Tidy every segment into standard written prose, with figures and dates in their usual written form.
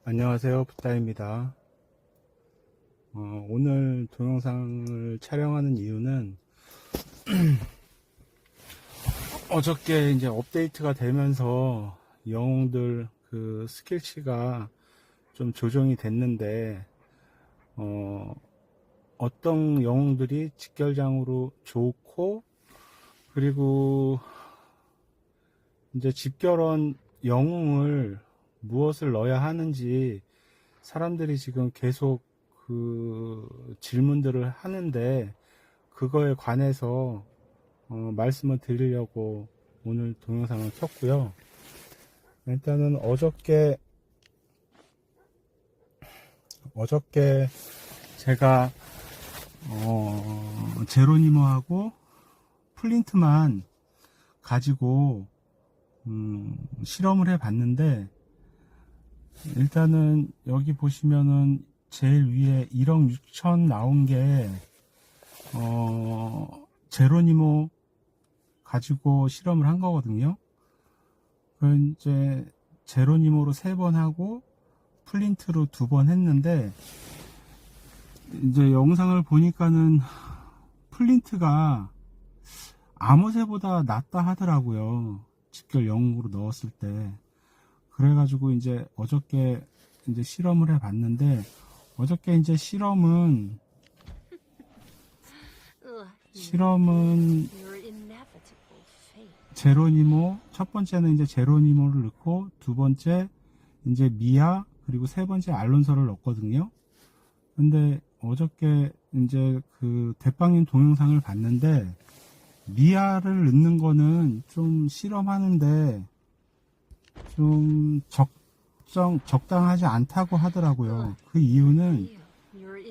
안녕하세요, 붓다입니다. 오늘 동영상을 촬영하는 이유는 어저께 이제 업데이트가 되면서 영웅들 그 스킬치가 좀 조정이 됐는데 어떤 영웅들이 직결장으로 좋고, 그리고 이제 집결원 영웅을 무엇을 넣어야 하는지 사람들이 지금 계속 그 질문들을 하는데, 그거에 관해서 말씀을 드리려고 오늘 동영상을 켰고요. 일단은 어저께 제가 제로니모하고 플린트만 가지고 실험을 해 봤는데, 일단은 여기 보시면은 제일 위에 1억 6천 나온 게 제로니모 가지고 실험을 한 거거든요. 그 이제 제로니모로 3번 하고 플린트로 2번 했는데, 이제 영상을 보니까는 플린트가 암호새보다 낫다 하더라고요. 직결 영웅으로 넣었을 때. 그래가지고 이제 어저께 이제 실험을 해 봤는데, 어저께 이제 실험은 제로니모, 첫 번째는 이제 제로니모를 넣고, 두 번째 이제 미아, 그리고 세 번째 알론소를 넣었거든요. 근데 어저께 이제 그 대빵님 동영상을 봤는데, 미아를 넣는 거는 좀 실험하는데 좀 적당하지 않다고 하더라고요. 그 이유는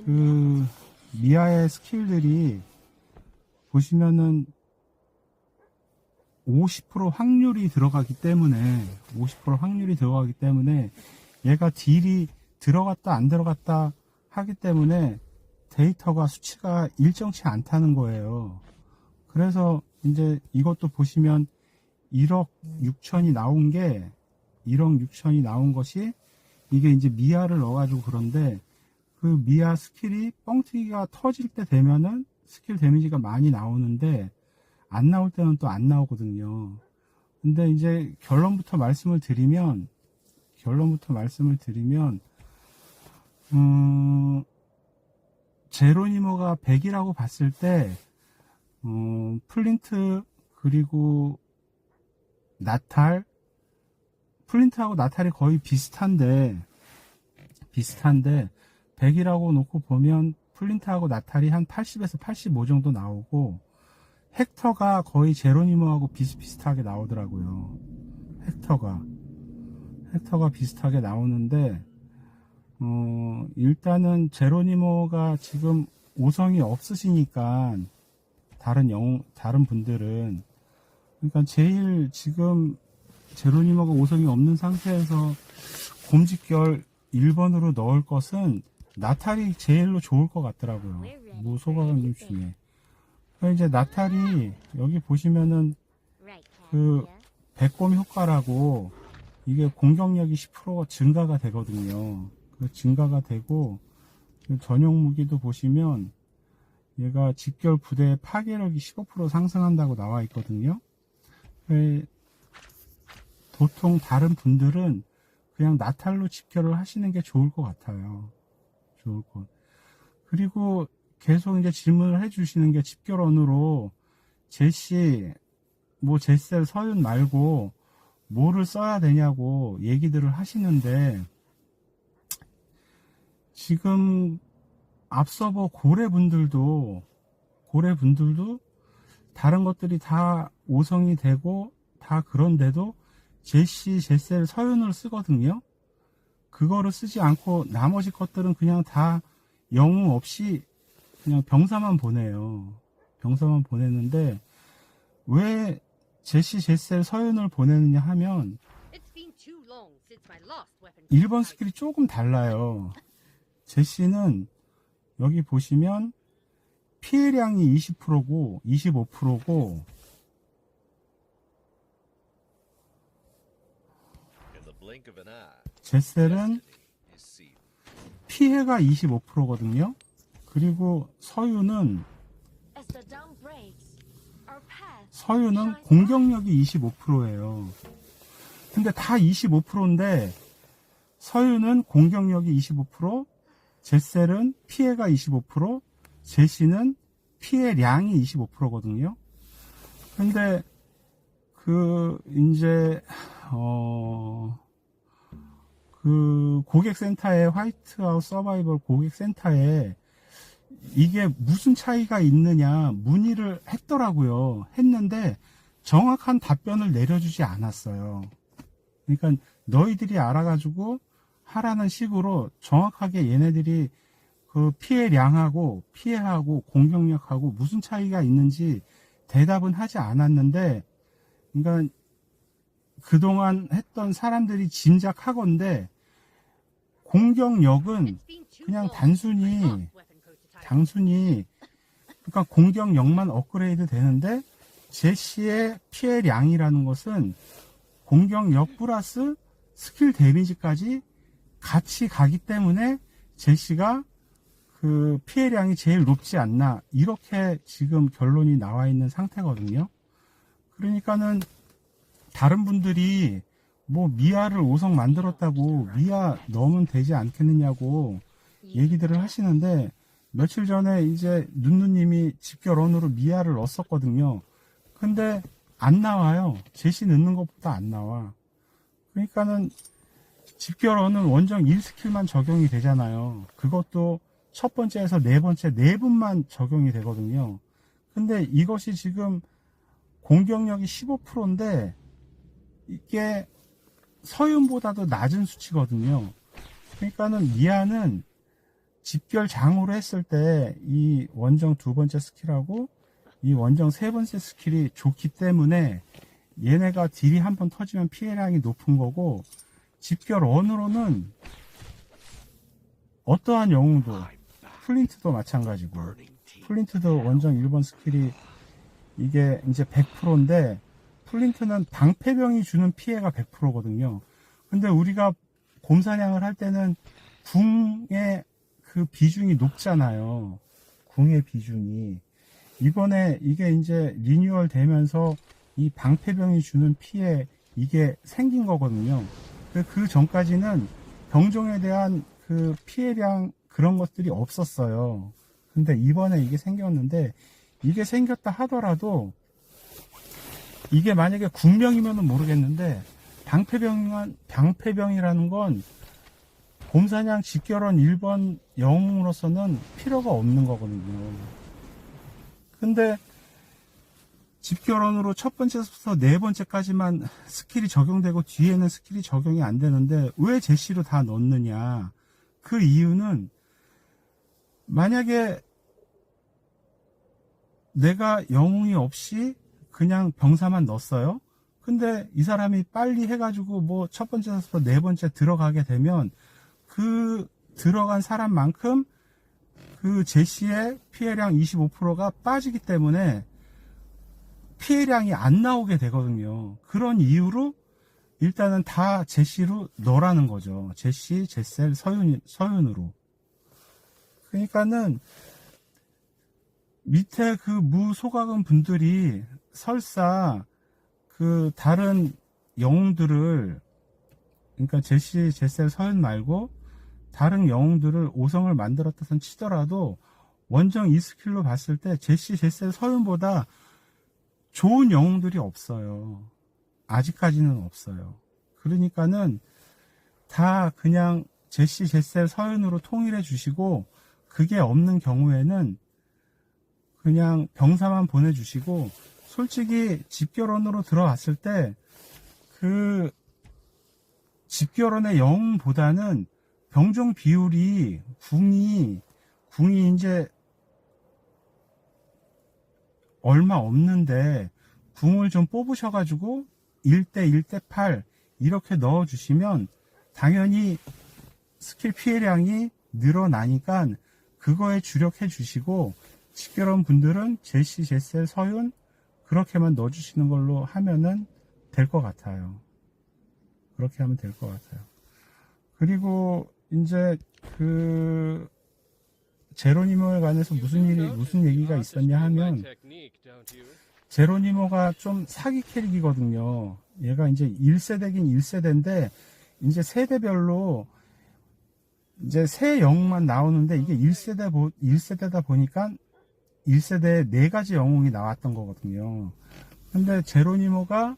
그 미아의 스킬들이 보시면은 50% 확률이 들어가기 때문에, 50% 확률이 들어가기 때문에 얘가 딜이 들어갔다 안 들어갔다 하기 때문에 데이터가 수치가 일정치 않다는 거예요. 그래서 이제 이것도 보시면 1억 6천이 나온 게, 1억 6천이 나온 것이 이게 이제 미아를 넣어가지고, 그런데 그 미아 스킬이 뻥튀기가 터질 때 되면은 스킬 데미지가 많이 나오는데, 안 나올 때는 또 안 나오거든요. 근데 이제 결론부터 말씀을 드리면, 제로니모가 100이라고 봤을 때, 플린트, 그리고 나탈, 플린트하고 나탈이 거의 비슷한데 100이라고 놓고 보면 플린트하고 나탈이 한 80에서 85 정도 나오고, 헥터가 거의 제로니모하고 비슷비슷하게 나오더라고요. 헥터가 비슷하게 나오는데, 일단은 제로니모가 지금 5성이 없으시니까, 다른 분들은, 그러니까 제일 지금 제로니모가 5성이 없는 상태에서 곰직결 1번으로 넣을 것은 나탈이 제일로 좋을 것 같더라고요. 무소가강님 중에. 이제 나탈이 여기 보시면은 그 백곰 효과라고, 이게 공격력이 10% 증가가 되거든요. 그 증가가 되고, 전용 무기도 보시면 얘가 직결 부대의 파괴력이 15% 상승한다고 나와 있거든요. 보통 다른 분들은 그냥 나탈로 직결을 하시는 게 좋을 것 같아요. 그리고 계속 이제 질문을 해주시는 게, 집결원으로 제시, 제셀 서윤 말고 뭐를 써야 되냐고 얘기들을 하시는데, 지금 앞서버 고래분들도 다른 것들이 다 5성이 되고 다 그런데도 제시, 제셀, 서윤을 쓰거든요. 그거를 쓰지 않고 나머지 것들은 그냥 다 영웅 없이 그냥 병사만 보내요. 병사만 보내는데, 왜 제시, 제셀, 서윤을 보내느냐 하면 1번 스킬이 조금 달라요. 제시는 여기 보시면 피해량이 20%고 25%고, 제셀은 피해가 25%거든요. 그리고 서유는 공격력이 25%예요. 근데 다 25%인데 서유는 공격력이 25%, 제셀은 피해가 25%, 제시는 피해량이 25%거든요. 근데 이제 고객센터에 화이트하우스 서바이벌 고객센터에 이게 무슨 차이가 있느냐 문의를 했더라고요. 했는데 정확한 답변을 내려주지 않았어요. 그러니까 너희들이 알아가지고 하라는 식으로 정확하게 얘네들이 그 피해량하고 피해하고 공격력하고 무슨 차이가 있는지 대답은 하지 않았는데, 그러니까 그동안 했던 사람들이 짐작하건대 공격력은 그냥 단순히 그러니까 공격력만 업그레이드 되는데 제시의 피해량이라는 것은 공격력 플러스 스킬 데미지까지 같이 가기 때문에 제시가 그 피해량이 제일 높지 않나, 이렇게 지금 결론이 나와 있는 상태거든요. 그러니까는 다른 분들이 뭐 미아를 5성 만들었다고 미아 넣으면 되지 않겠느냐고 얘기들을 하시는데, 며칠 전에 이제 눈누님이 집결원으로 미아를 넣었었거든요. 근데 안 나와요. 제시 넣는 것보다 안 나와. 그러니까는 집결원은 원정 1스킬만 적용이 되잖아요. 그것도 첫 번째에서 네 번째 4분만 적용이 되거든요. 근데 이것이 지금 공격력이 15%인데 이게 서윤보다도 낮은 수치거든요. 그러니까는 미아는 집결장으로 했을 때 이 원정 2번째 스킬하고 이 원정 3번째 스킬이 좋기 때문에 얘네가 딜이 한번 터지면 피해량이 높은 거고, 집결원으로는 어떠한 영웅도, 플린트도 마찬가지고, 플린트도 원정 1번 스킬이 이게 이제 100%인데 플린트는 방패병이 주는 피해가 100%거든요. 근데 우리가 곰사냥을 할 때는 궁의 그 비중이 높잖아요. 궁의 비중이. 이번에 이게 이제 리뉴얼 되면서 이 방패병이 주는 피해 이게 생긴 거거든요. 그 전까지는 병종에 대한 그 피해량 그런 것들이 없었어요. 근데 이번에 이게 생겼는데, 이게 생겼다 하더라도 이게 만약에 궁병이면은 모르겠는데 방패병이라는 건 곰사냥 집결원 1번 영웅으로서는 필요가 없는 거거든요. 근데 집결원으로 첫 번째부터 네 번째까지만 스킬이 적용되고 뒤에는 스킬이 적용이 안 되는데 왜 제시로 다 넣느냐. 그 이유는 만약에 내가 영웅이 없이 그냥 병사만 넣었어요. 근데 이 사람이 빨리 해가지고 뭐 첫 번째부터 네 번째 들어가게 되면 그 들어간 사람만큼 그 제시의 피해량 25%가 빠지기 때문에 피해량이 안 나오게 되거든요. 그런 이유로 일단은 다 제시로 넣으라는 거죠. 제시, 제셀, 서윤으로. 그러니까는 밑에 그 무소각은 분들이 설사 그 다른 영웅들을, 그러니까 제시, 제셀, 서윤 말고 다른 영웅들을 5성을 만들었다 치더라도 원정 2스킬로 봤을 때 제시, 제셀, 서윤보다 좋은 영웅들이 없어요. 아직까지는 없어요. 그러니까는 다 그냥 제시, 제셀, 서윤으로 통일해 주시고, 그게 없는 경우에는 그냥 병사만 보내주시고, 솔직히 집결원으로 들어왔을 때 그 집결원의 영웅보다는 병종 비율이 궁이 이제 얼마 없는데 궁을 좀 뽑으셔가지고 1대 1대 8 이렇게 넣어주시면 당연히 스킬 피해량이 늘어나니까 그거에 주력해 주시고, 집결원 분들은 제시, 제셀, 서윤 그렇게만 넣어주시는 걸로 하면은 될 것 같아요. 그렇게 하면 될 것 같아요. 그리고 이제 그 제로니모에 관해서 무슨 얘기가 있었냐 하면, 제로니모가 좀 사기 캐릭이거든요. 얘가 이제 1세대긴 1세대인데, 이제 세대별로 이제 새 영웅만 나오는데, 이게 1세대다 보니까 1세대에 4가지 영웅이 나왔던 거거든요. 근데 제로니모가,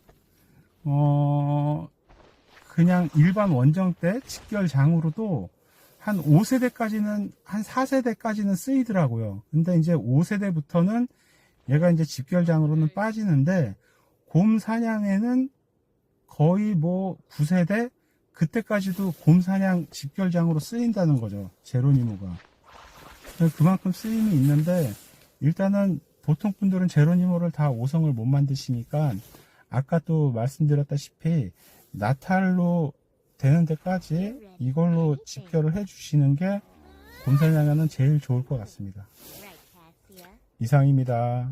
그냥 일반 원정 때 직결장으로도 한 5세대까지는, 한 4세대까지는 쓰이더라고요. 근데 이제 5세대부터는 얘가 이제 집결장으로는 빠지는데, 곰 사냥에는 거의 뭐 9세대? 그때까지도 곰 사냥 집결장으로 쓰인다는 거죠. 제로니모가. 그만큼 쓰임이 있는데, 일단은 보통 분들은 제로니모를 다 5성을 못 만드시니까, 아까 또 말씀드렸다시피, 나탈로 되는 데까지 이걸로 집결을 해주시는 게 곰 사냥에는 제일 좋을 것 같습니다. 이상입니다.